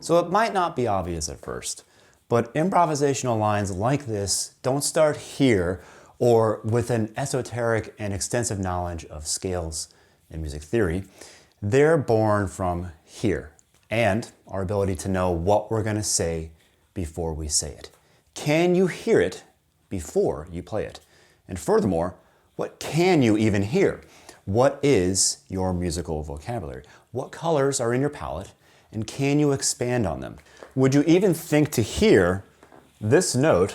So it might not be obvious at first, but improvisational lines like this don't start here or with an esoteric and extensive knowledge of scales and music theory. They're born from here and our ability to know what we're going to say before we say it. Can you hear it before you play it? And furthermore, what can you even hear? What is your musical vocabulary? What colors are in your palette, and can you expand on them? Would you even think to hear this note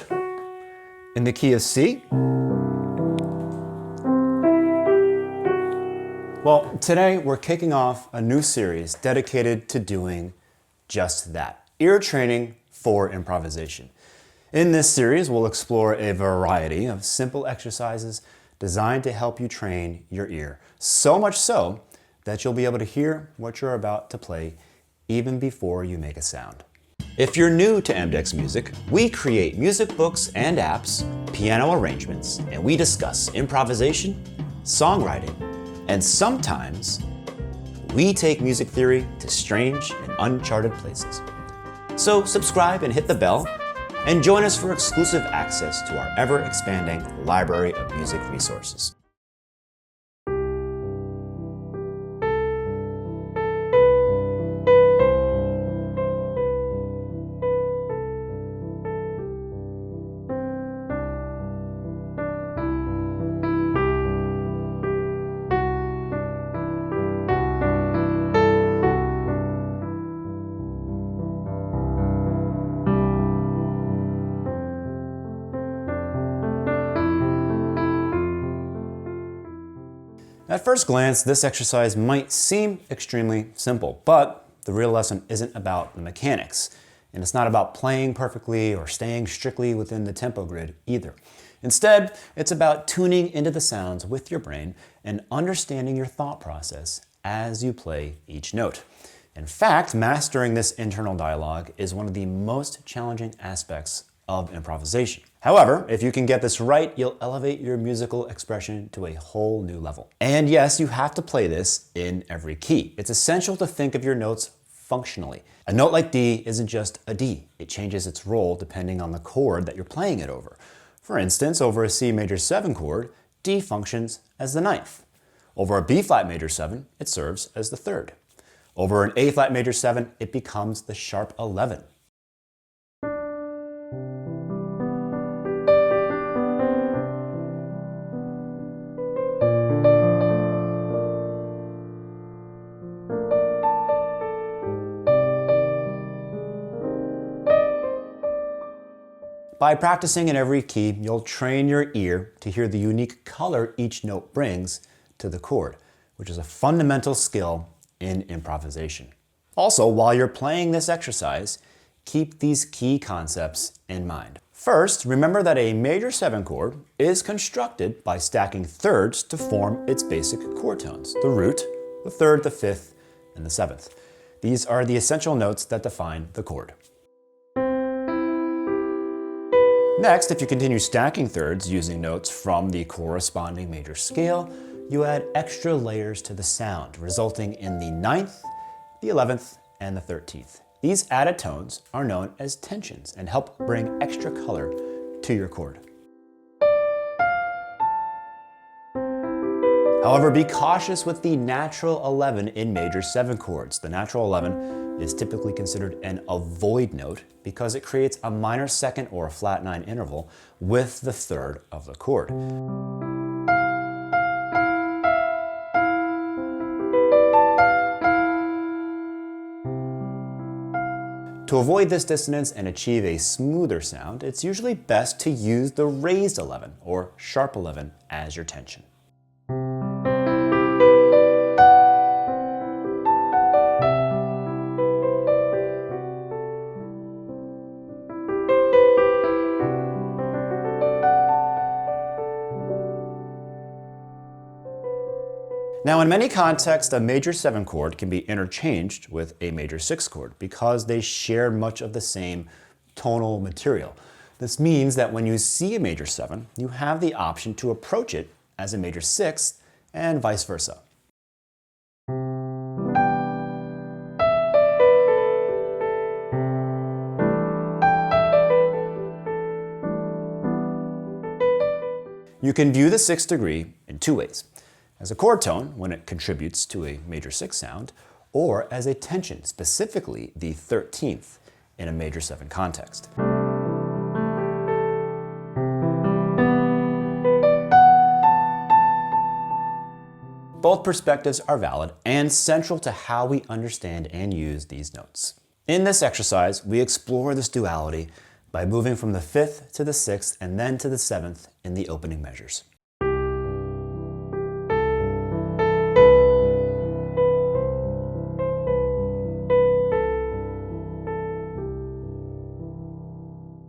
in the key of C? Well, today we're kicking off a new series dedicated to doing just that, ear training for improvisation. In this series, we'll explore a variety of simple exercises designed to help you train your ear, so much so that you'll be able to hear what you're about to play even before you make a sound. If you're new to mDecks Music, we create music books and apps, piano arrangements, and we discuss improvisation, songwriting, and sometimes we take music theory to strange and uncharted places. So subscribe and hit the bell, and join us for exclusive access to our ever-expanding library of music resources. At first glance, this exercise might seem extremely simple, but the real lesson isn't about the mechanics, and it's not about playing perfectly or staying strictly within the tempo grid either. Instead, it's about tuning into the sounds with your brain and understanding your thought process as you play each note. In fact, mastering this internal dialogue is one of the most challenging aspects of improvisation. However, if you can get this right, you'll elevate your musical expression to a whole new level. And yes, you have to play this in every key. It's essential to think of your notes functionally. A note like D isn't just a D. It changes its role depending on the chord that you're playing it over. For instance, over a C major 7 chord, D functions as the 9th. Over a B flat major 7, it serves as the 3rd. Over an A flat major 7, it becomes the sharp 11. By practicing in every key, you'll train your ear to hear the unique color each note brings to the chord, which is a fundamental skill in improvisation. Also, while you're playing this exercise, keep these key concepts in mind. First, remember that a major 7 chord is constructed by stacking thirds to form its basic chord tones: the root, the 3rd, the 5th, and the 7th. These are the essential notes that define the chord. Next, if you continue stacking thirds using notes from the corresponding major scale, you add extra layers to the sound, resulting in the 9th, the 11th, and the 13th. These added tones are known as tensions and help bring extra color to your chord. However, be cautious with the natural 11 in major 7 chords. The natural 11 is typically considered an avoid note because it creates a minor 2nd or a flat 9 interval with the 3rd of the chord. To avoid this dissonance and achieve a smoother sound, it's usually best to use the raised 11 or sharp 11 as your tension. Now, in many contexts, a major 7 chord can be interchanged with a major 6 chord because they share much of the same tonal material. This means that when you see a major 7, you have the option to approach it as a major 6 and vice versa. You can view the sixth degree in two ways: as a chord tone when it contributes to a major 6 sound, or as a tension, specifically the 13th, in a major 7 context. Both perspectives are valid and central to how we understand and use these notes. In this exercise, we explore this duality by moving from the 5th to the 6th and then to the 7th in the opening measures.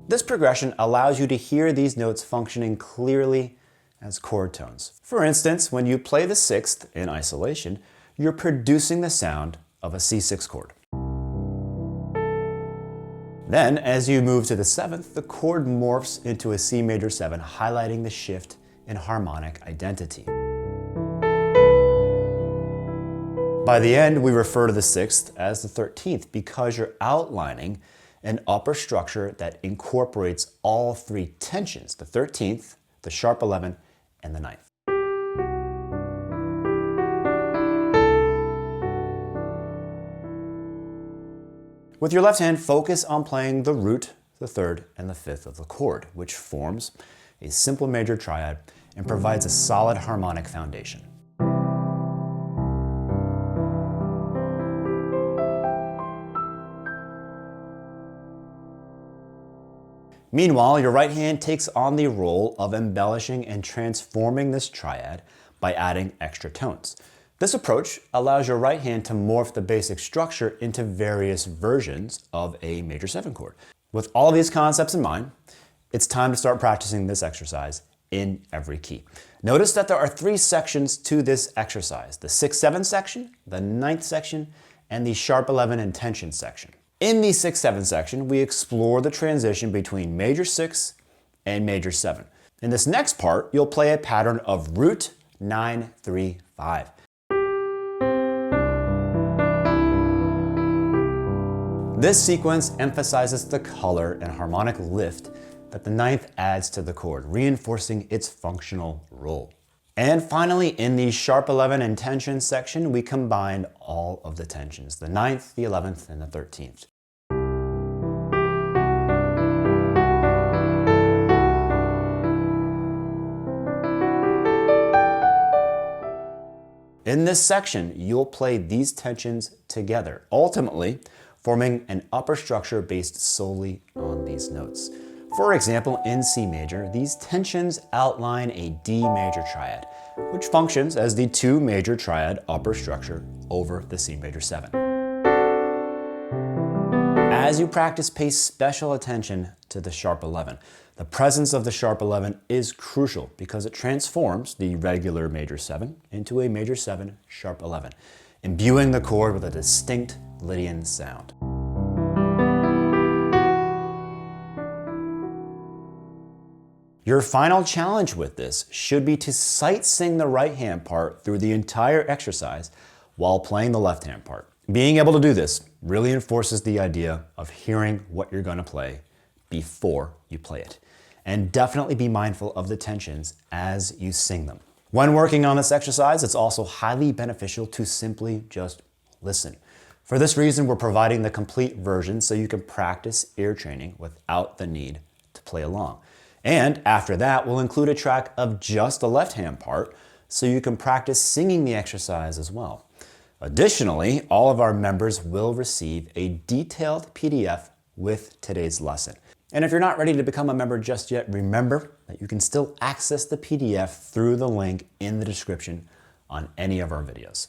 This progression allows you to hear these notes functioning clearly as chord tones. For instance, when you play the 6th in isolation, you're producing the sound of a C6 chord. Then, as you move to the 7th, the chord morphs into a C major 7, highlighting the shift in harmonic identity. By the end, we refer to the 6th as the 13th because you're outlining an upper structure that incorporates all 3 tensions: the 13th, the sharp 11, and the 9th. With your left hand, focus on playing the root, the 3rd, and the 5th of the chord, which forms a simple major triad and provides a solid harmonic foundation. Meanwhile, your right hand takes on the role of embellishing and transforming this triad by adding extra tones. This approach allows your right hand to morph the basic structure into various versions of a major 7 chord. With all these concepts in mind, it's time to start practicing this exercise in every key. Notice that there are 3 sections to this exercise: the 6-7 section, the 9th section, and the sharp 11 and tension section. In the 6-7 section, we explore the transition between major 6 and major 7. In this next part, you'll play a pattern of root 9-3-5. This sequence emphasizes the color and harmonic lift that the 9th adds to the chord, reinforcing its functional role. And finally, in the sharp 11 and tension section, we combine all of the tensions: the 9th, the 11th, and the 13th. In this section, you'll play these tensions together, ultimately forming an upper structure based solely on these notes. For example, in C major, these tensions outline a D major triad, which functions as the 2 major triad upper structure over the C major 7. As you practice, pay special attention to the sharp 11. The presence of the sharp 11 is crucial because it transforms the regular major 7 into a major 7 sharp 11, imbuing the chord with a distinct Lydian sound. Your final challenge with this should be to sight sing the right hand part through the entire exercise while playing the left hand part. Being able to do this really enforces the idea of hearing what you're going to play before you play it. And definitely be mindful of the tensions as you sing them. When working on this exercise, it's also highly beneficial to simply just listen. For this reason, we're providing the complete version so you can practice ear training without the need to play along. And after that, we'll include a track of just the left hand part so you can practice singing the exercise as well. Additionally, all of our members will receive a detailed PDF with today's lesson. And if you're not ready to become a member just yet, remember that you can still access the PDF through the link in the description on any of our videos.